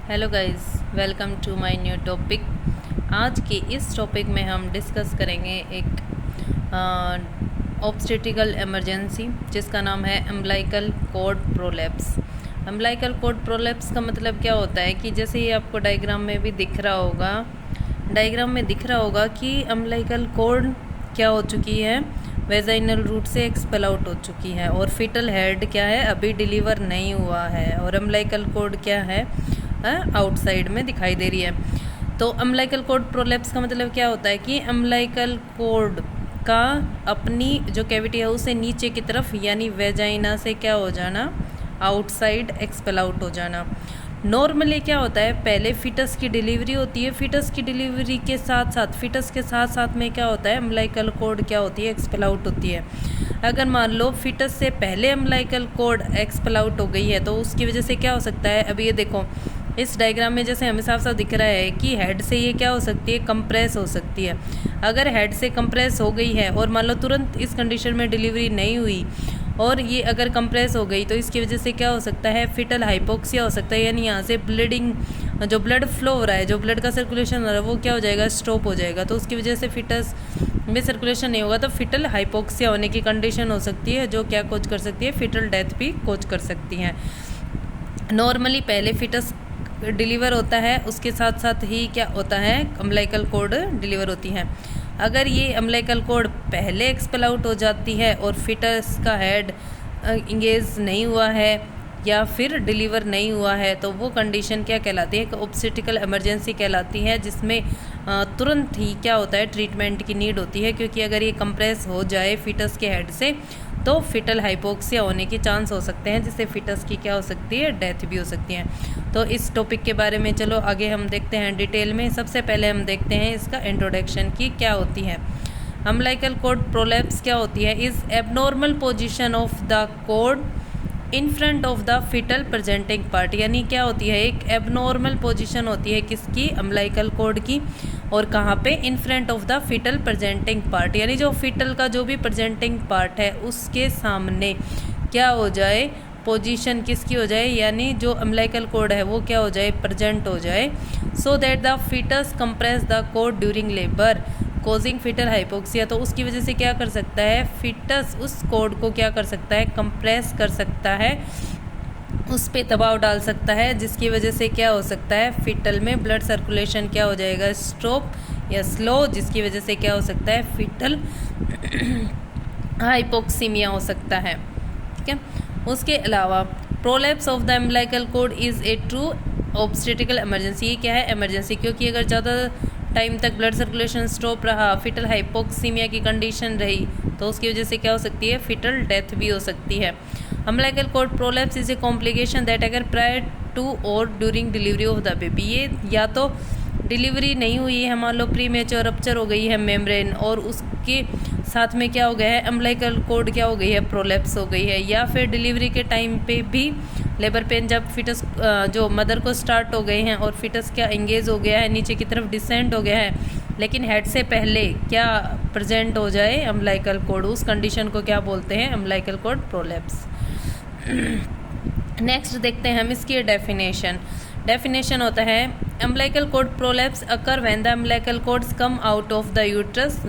Hello guys, welcome to my new topic. आज के इस टॉपिक में हम डिस्कस करेंगे एक ऑब्स्टेटिकल इमरजेंसी जिसका नाम है umbilical cord prolapse. Umbilical cord prolapse का मतलब क्या होता है कि जैसे ये आपको डायग्राम में भी दिख रहा होगा कि अम्बिलिकल कॉर्ड क्या हो चुकी है, वेजाइनल रूट से एक्सपेल आउट हो चुकी है और फीटल हेड क्या है, अभी डिलीवर नहीं हुआ है और अम्बिलिकल कॉर्ड क्या है, आउटसाइड में दिखाई दे रही है। तो अम्बिलिकल कॉर्ड प्रोलैप्स का मतलब क्या होता है कि अम्बिलिकल कॉर्ड का अपनी जो कैविटी है उसे नीचे की तरफ यानी वेजाइना से क्या हो जाना, आउटसाइड एक्सपेल आउट हो जाना। नॉर्मली क्या होता है, पहले फीटस की डिलीवरी होती है, फीटस की डिलीवरी के साथ साथ में क्या होता है, अम्बिलिकल कॉर्ड क्या होती है, एक्सपेल आउट होती है। अगर मान लो फीटस से पहले अम्बिलिकल कॉर्ड एक्सपेल आउट हो गई है तो उसकी वजह से क्या हो सकता है, अभी ये देखो इस डायग्राम में जैसे हमें साफ साफ दिख रहा है कि हेड से ये क्या हो सकती है, कंप्रेस हो सकती है। अगर हेड से कंप्रेस हो गई है और मान लो तुरंत इस कंडीशन में डिलीवरी नहीं हुई और ये अगर कंप्रेस हो गई तो इसकी वजह से क्या हो सकता है, फीटल हाइपोक्सिया हो सकता है, यानी यहाँ से ब्लीडिंग, जो ब्लड फ्लो हो रहा है, जो ब्लड का सर्कुलेशन हो रहा है वो क्या हो जाएगा, स्टॉप हो जाएगा। तो उसकी वजह से फीटस में सर्कुलेशन नहीं होगा तो फीटल हाइपोक्सिया होने की कंडीशन हो सकती है, जो क्या कोज कर सकती है, फीटल डेथ भी कोज कर सकती है। नॉर्मली पहले फीटस डिलीवर होता है, उसके साथ साथ ही क्या होता है, अम्बिलिकल कॉर्ड डिलीवर होती है। अगर ये अम्बिलिकल कॉर्ड पहले एक्सपेल आउट हो जाती है और फीटस का हेड इंगेज नहीं हुआ है या फिर डिलीवर नहीं हुआ है तो वो कंडीशन क्या कहलाती है, ऑब्स्टेटिकल इमरजेंसी कहलाती है, जिसमें तुरंत ही क्या होता है, ट्रीटमेंट की नीड होती है। क्योंकि अगर ये कंप्रेस हो जाए फीटस के हेड से तो फीटल हाइपोक्सिया होने के चांस हो सकते हैं, जिससे फीटस की क्या हो सकती है, डेथ भी हो सकती है। तो इस टॉपिक के बारे में चलो आगे हम देखते हैं डिटेल में। सबसे पहले हम देखते हैं इसका इंट्रोडक्शन की क्या होती है। अम्बिलिकल कॉर्ड प्रोलैप्स क्या होती है, is abnormal position of the cord in front of the fetal presenting part. यानी क्या होती है, एक एबनॉर्मल पोजीशन होती है किसकी, अम्बिलिकल कॉर्ड की, और कहाँ पे, in front of the fetal presenting part, यानी जो फीटल का जो भी प्रेजेंटिंग पार्ट है उसके सामने क्या हो जाए, पोजीशन किसकी हो जाए, यानी जो अम्बिलिकल कॉर्ड है वो क्या हो जाए, प्रेजेंट हो जाए, so that the fetus compress the cord during labour causing fetal hypoxia. तो उसकी वजह से क्या कर सकता है, फीटस उस कॉर्ड को क्या कर सकता है, कंप्रेस कर सकता है, उस पे दबाव डाल सकता है, जिसकी वजह से क्या हो सकता है, फीटल में ब्लड सर्कुलेशन क्या हो जाएगा, स्टॉप या स्लो, जिसकी वजह से क्या हो सकता है, फीटल हाइपोक्सीमिया हो सकता है। ठीक है। उसके अलावा prolapse of the umbilical cord is a true obstetrical emergency. ये क्या है, इमरजेंसी, क्योंकि अगर ज़्यादा टाइम तक ब्लड सर्कुलेशन स्टॉप रहा, फीटल हाइपोक्सीमिया की कंडीशन रही तो उसकी वजह से क्या हो सकती है, फीटल डेथ भी हो सकती है। Umbilical cord prolapse is a complication that अगर prior to or during delivery of the baby, ये या तो डिलीवरी नहीं हुई है, मान लो प्रीमेच्योर रप्चर हो गई है मेम्ब्रेन और उसके साथ में क्या हो गया है, अम्बिलिकल कॉर्ड क्या हो गई है, प्रोलैप्स हो गई है, या फिर डिलीवरी के टाइम पे भी लेबर पेन जब फीटस जो मदर को स्टार्ट हो गए हैं और फीटस क्या इंगेज हो गया है, नीचे की तरफ डिसेंट हो गया है, लेकिन हेड से पहले क्या प्रेजेंट हो जाए अम्बिलिकल कॉर्ड, उस कंडीशन को क्या बोलते हैं, अम्बिलिकल कॉर्ड प्रोलैप्स। नेक्स्ट देखते हैं हम इसकी डेफिनेशन होता है, umbilical cord prolapse occur when the umbilical cords come out of the uterus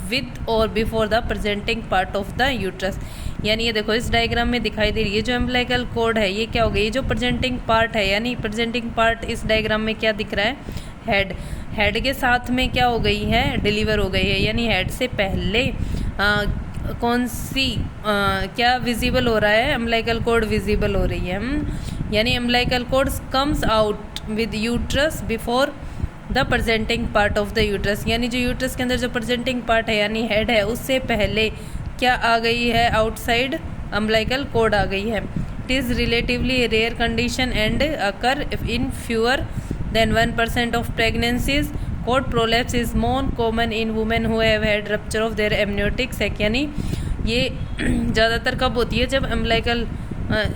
with और before the presenting part of the uterus. यानी ये देखो इस डायग्राम में दिखाई दे रही है, जो अम्बिलिकल कॉर्ड है ये क्या हो गई, जो प्रेजेंटिंग पार्ट है, यानी प्रेजेंटिंग पार्ट इस डायग्राम में क्या दिख रहा है, हेड के साथ में क्या हो गई है, डिलीवर हो गई है, यानी हेड से पहले कौन सी क्या विजिबल हो रहा है, अम्बिलिकल कॉर्ड विजिबल हो रही है। यानी umbilical cord comes out with uterus before the presenting part of the uterus, यानी जो यूट्रस के अंदर जो प्रेजेंटिंग पार्ट है यानी हेड है उससे पहले क्या आ गई है, आउटसाइड अम्बिलिकल कॉर्ड आ गई है। It is relatively rare condition and occur in fewer than 1% of pregnancies. Cord prolapse is more common in women who have had rupture of their amniotic sac, यानी ये ज़्यादातर कब होती है, जब अम्बिलिकल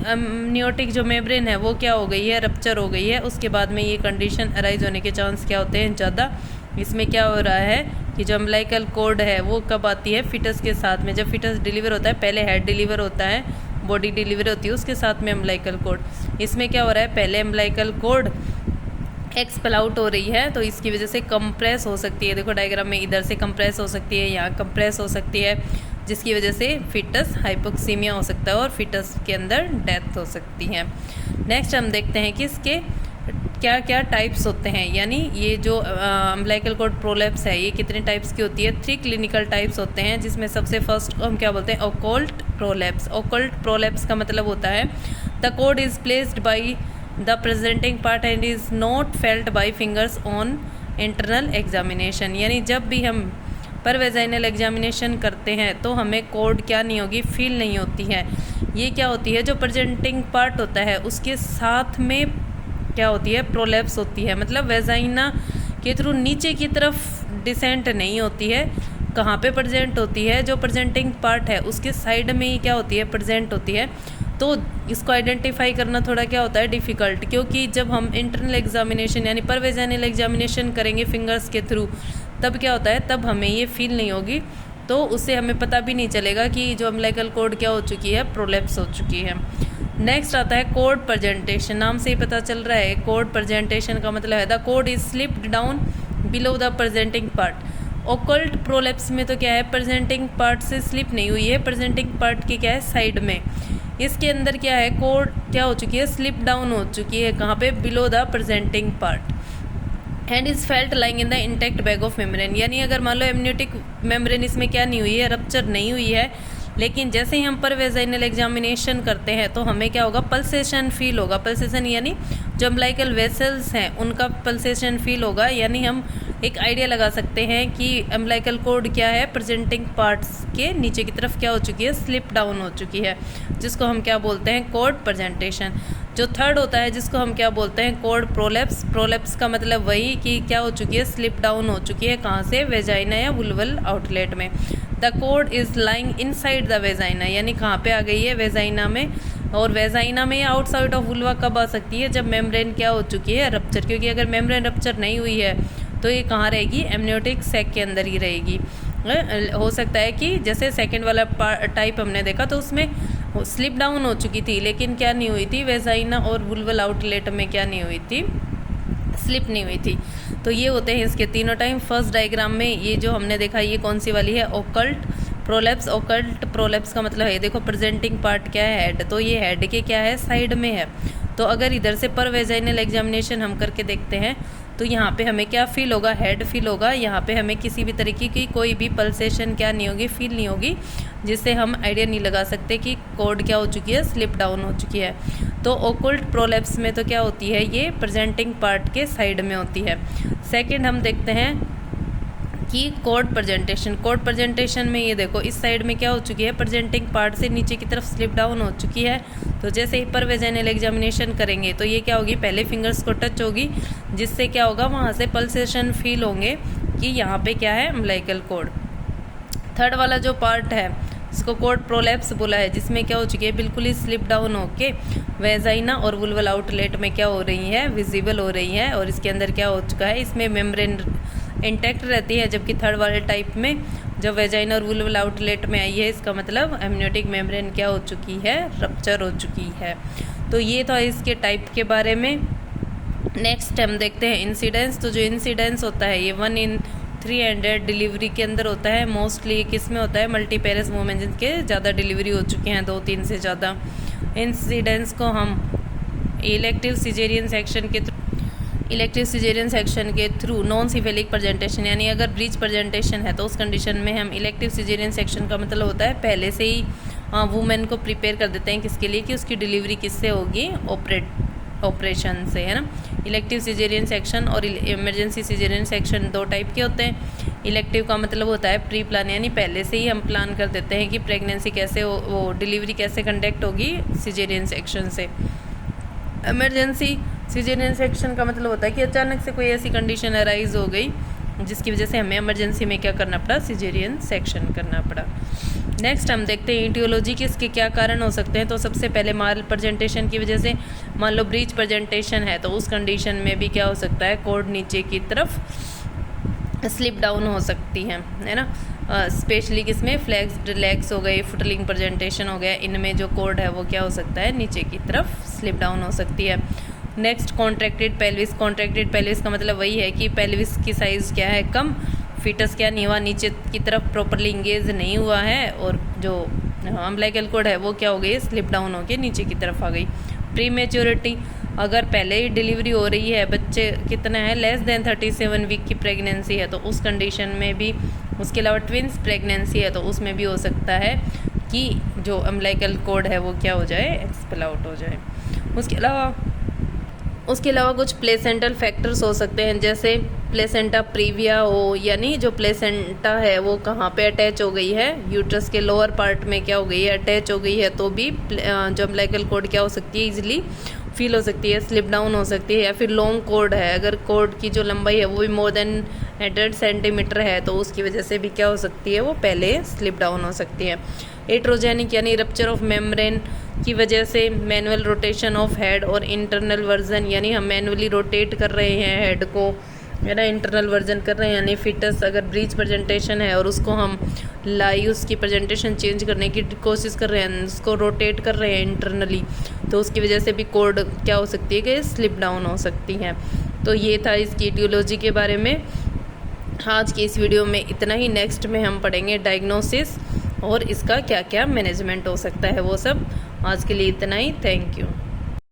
एमनियोटिक जो मेम्ब्रेन है वो क्या हो गई है, रप्चर हो गई है, उसके बाद में ये कंडीशन अराइज होने के चांस क्या होते हैं, ज़्यादा। इसमें क्या हो रहा है कि जो अम्बिलिकल कॉर्ड है वो कब आती है, फीटस के साथ में, जब फीटस डिलीवर होता है, पहले हेड डिलीवर होता है, बॉडी डिलीवर होती है, उसके साथ में अम्बिलिकल कॉर्ड। इसमें क्या हो रहा है, पहले अम्बिलिकल कॉर्ड एक्सपेल आउट हो रही है, तो इसकी वजह से कंप्रेस हो सकती है। देखो डायग्राम में इधर से कंप्रेस हो सकती है, यहाँ कंप्रेस हो सकती है, जिसकी वजह से फिटस हाइपोक्सीमिया हो सकता है और फिटस के अंदर डेथ हो सकती है। नेक्स्ट हम देखते हैं कि इसके क्या क्या टाइप्स होते हैं, यानी ये जो अम्बिलिकल कॉर्ड प्रोलैप्स है ये कितने टाइप्स की होती है। 3 क्लिनिकल टाइप्स होते हैं, जिसमें सबसे फर्स्ट हम क्या बोलते हैं, ओकल्ट प्रोलैप्स। ओकल्ट प्रोलैप्स का मतलब होता है the cord is placed by the presenting part and is not felt by fingers on internal examination, यानी जब भी हम पर वेजाइनल एग्जामिनेशन करते हैं तो हमें कॉर्ड क्या नहीं होगी, फील नहीं होती है। ये क्या होती है, जो प्रेजेंटिंग पार्ट होता है उसके साथ में क्या होती है, प्रोलैप्स होती है, मतलब वेजाइना के थ्रू नीचे की तरफ डिसेंट नहीं होती है। कहाँ पे प्रेजेंट होती है, जो प्रेजेंटिंग पार्ट है उसके साइड में ही क्या होती है, प्रेजेंट होती है। तो इसको आइडेंटिफाई करना थोड़ा क्या होता है, डिफ़िकल्ट, क्योंकि जब हम इंटरनल एग्जामिनेशन यानी पर वेजाइनल एग्जामिनेशन करेंगे फिंगर्स के थ्रू, तब क्या होता है, तब हमें ये फील नहीं होगी, तो उससे हमें पता भी नहीं चलेगा कि जो अम्बिलिकल कॉर्ड क्या हो चुकी है, प्रोलैप्स हो चुकी है। नेक्स्ट आता है कॉर्ड प्रेजेंटेशन। नाम से ही पता चल रहा है कॉर्ड प्रेजेंटेशन का मतलब है the cord is slipped down below the presenting part. Occult prolapse में तो क्या है, प्रेजेंटिंग पार्ट से स्लिप नहीं हुई है, प्रेजेंटिंग पार्ट के क्या है, साइड में। इसके अंदर क्या है, कॉर्ड क्या हो चुकी है, स्लिप डाउन हो चुकी है, कहाँ पे, below the presenting part and is felt lying in the intact bag of membrane. यानी अगर मान लो एमनियोटिक मेम्ब्रेन इसमें क्या नहीं हुई है, रप्चर नहीं हुई है, लेकिन जैसे ही हम पर वेजाइनल एग्जामिनेशन करते हैं तो हमें क्या होगा, पल्सेशन फील होगा। पल्सेशन यानी जो अम्बिलिकल वेसल्स हैं उनका पल्सेशन फील होगा, यानी हम एक आइडिया लगा सकते हैं कि अम्बिलिकल कॉर्ड क्या है, प्रेजेंटिंग पार्ट्स के नीचे की तरफ क्या हो चुकी है, स्लिप डाउन हो चुकी है, जिसको हम क्या बोलते हैं, कॉर्ड प्रेजेंटेशन। जो थर्ड होता है जिसको हम क्या बोलते हैं, कॉर्ड प्रोलैप्स। प्रोलैप्स का मतलब वही कि क्या हो चुकी है, स्लिप डाउन हो चुकी है, कहाँ से, वेजाइना या वुल्वल आउटलेट में। The cord is lying inside the vagina, यानी कहाँ पे आ गई है, वेजाइना में। और वेजाइना में या आउटसाइड ऑफ वुल्वा कब आ सकती है, जब मेम्ब्रेन क्या हो चुकी है, रप्चर। क्योंकि अगर मेम्ब्रेन रप्चर नहीं हुई है तो ये कहाँ रहेगी, एमनियोटिक सैक के अंदर ही रहेगी। हो सकता है कि जैसे सेकंड वाला टाइप हमने देखा तो उसमें स्लिप डाउन हो चुकी थी, लेकिन क्या नहीं हुई थी, वेजाइना और वुल्वल आउटलेट में क्या नहीं हुई थी, स्लिप नहीं हुई थी। तो ये होते हैं इसके तीनों टाइम। फर्स्ट डायग्राम में ये जो हमने देखा ये कौन सी वाली है, ओकल्ट प्रोलैप्स। ओकल्ट प्रोलैप्स का मतलब है, देखो प्रेजेंटिंग पार्ट क्या है, हेड, तो ये हेड के क्या है, साइड में है। तो अगर इधर से पर वेजाइनल एग्जामिनेशन हम करके देखते हैं तो यहाँ पे हमें क्या फील होगा, हेड फील होगा। यहाँ पे हमें किसी भी तरीके की कोई भी पल्सेशन क्या नहीं होगी, फील नहीं होगी, जिससे हम आइडिया नहीं लगा सकते कि कॉर्ड क्या हो चुकी है, स्लिप डाउन हो चुकी है। तो ओकल्ट प्रोलैप्स में तो क्या होती है, ये प्रेजेंटिंग पार्ट के साइड में होती है। सेकेंड हम देखते हैं कि कॉर्ड प्रेजेंटेशन। कॉर्ड प्रेजेंटेशन में ये देखो इस साइड में क्या हो चुकी है, प्रेजेंटिंग पार्ट से नीचे की तरफ स्लिप डाउन हो चुकी है। तो जैसे ही पर वेजाइनल एग्जामिनेशन करेंगे तो ये क्या होगी, पहले फिंगर्स को टच होगी, जिससे क्या होगा, वहाँ से पल्सेशन फील होंगे कि यहाँ पे क्या है, अम्बिलिकल कॉर्ड। थर्ड वाला जो पार्ट है इसको कॉर्ड प्रोलैप्स बोला है, जिसमें क्या हो चुकी है, बिल्कुल ही स्लिप डाउन होके वेजाइना और वुल्वल आउटलेट में क्या हो रही है, विजिबल हो रही है। और इसके अंदर क्या हो चुका है, इसमें मेम्ब्रेन इंटैक्ट रहती है, जबकि थर्ड वाले टाइप में जब वेजाइना और वुल्वल आउटलेट में आई है, इसका मतलब एमनियोटिक मेम्ब्रेन क्या हो चुकी है, रप्चर हो चुकी है। तो ये था इसके टाइप के बारे में। नेक्स्ट हम देखते हैं इंसिडेंस। तो जो इंसिडेंस होता है ये 1 in 300 डिलीवरी के अंदर होता है। मोस्टली किस में होता है, मल्टीपेरस वुमेन जिनके ज़्यादा डिलीवरी हो चुकी हैं, 2-3 से ज़्यादा। इंसिडेंस को हम इलेक्टिव सिजेरियन सेक्शन के थ्रू नॉन सिफेलिक प्रेजेंटेशन, यानी अगर ब्रीच प्रेजेंटेशन है तो उस कंडीशन में हम इलेक्टिव सिजेरियन सेक्शन का मतलब होता है पहले से ही वुमेन को प्रिपेयर कर देते हैं, किसके लिए, कि उसकी डिलीवरी किससे होगी, ऑपरेशन से, है ना। इलेक्टिव सिजेरियन सेक्शन और इमरजेंसी सिजेरियन सेक्शन 2 टाइप के होते हैं। इलेक्टिव का मतलब होता है प्री प्लान, यानी पहले से ही हम प्लान कर देते हैं कि प्रेगनेंसी कैसे वो डिलीवरी कैसे कंडक्ट होगी सिजेरियन सेक्शन से। इमरजेंसी सिजेरियन सेक्शन का मतलब होता है कि अचानक से कोई ऐसी कंडीशन अराइज हो गई जिसकी वजह से हमें इमरजेंसी में क्या करना पड़ा, सिजेरियन सेक्शन करना पड़ा। नेक्स्ट हम देखते हैं ईटियोलॉजी के इसके क्या कारण हो सकते हैं। तो सबसे पहले माल प्रेजेंटेशन की वजह से, मान लो ब्रीच प्रेजेंटेशन है तो उस कंडीशन में भी क्या हो सकता है, कॉर्ड नीचे की तरफ स्लिप डाउन हो सकती है ना। स्पेशली किसमें, फ्लेक्स्ड लेग्स हो गई, फुटलिंग प्रेजेंटेशन हो गया, इनमें जो कॉर्ड है वो क्या हो सकता है, नीचे की तरफ स्लिप डाउन हो सकती है। Next contracted pelvis. Contracted pelvis का मतलब वही है कि पेल्विस की साइज़ क्या है, कम, फीटस क्या नहीं हुआ, नीचे की तरफ प्रॉपरली इंगेज नहीं हुआ है, और जो अम्बिलिकल कॉर्ड है वो क्या हो गई, स्लिप डाउन होकर नीचे की तरफ आ गई। प्री मेच्योरिटी, अगर पहले ही डिलीवरी हो रही है, बच्चे कितना है, लेस देन 37 वीक की प्रेगनेंसी है, तो उस कंडीशन में भी, उसके अलावा ट्विंस प्रेगनेंसी है तो उसमें भी हो सकता है कि जो अम्बिलिकल कॉर्ड है वो क्या हो जाए, एक्सपेल आउट हो जाए। उसके अलावा कुछ प्लेसेंटल फैक्टर्स हो सकते हैं, जैसे प्लेसेंटा प्रीविया हो, यानी जो प्लेसेंटा है वो कहाँ पे अटैच हो गई है, यूट्रस के लोअर पार्ट में क्या हो गई है, अटैच हो गई है, तो भी जो अम्बिलिकल कॉर्ड क्या हो सकती है, इजीली फील हो सकती है, स्लिप डाउन हो सकती है। या फिर लॉन्ग कॉर्ड है, अगर कॉर्ड की जो लंबाई है वो भी मोर देन 100 सेंटीमीटर है तो उसकी वजह से भी क्या हो सकती है, वो पहले स्लिप डाउन हो सकती है। एट्रोजेनिक यानी रप्चर ऑफ मेम्ब्रेन की वजह से मैनुअल रोटेशन ऑफ हेड और इंटरनल वर्जन, यानी हम मैनुअली रोटेट कर रहे हैं हेड को, है ना, इंटरनल वर्जन कर रहे हैं, यानी फिटस अगर ब्रीच प्रेजेंटेशन है और उसको हम लाई उसकी प्रेजेंटेशन चेंज करने की कोशिश कर रहे हैं, उसको रोटेट कर रहे हैं इंटरनली, तो उसकी वजह से भी कॉर्ड क्या हो सकती है कि स्लिप डाउन हो सकती है। तो ये था इसकी इटियोलॉजी के बारे में। आज की इस वीडियो में इतना ही। नेक्स्ट में हम पढ़ेंगे डायग्नोसिस और इसका क्या क्या मैनेजमेंट हो सकता है वो सब। आज के लिए इतना ही। Thank you.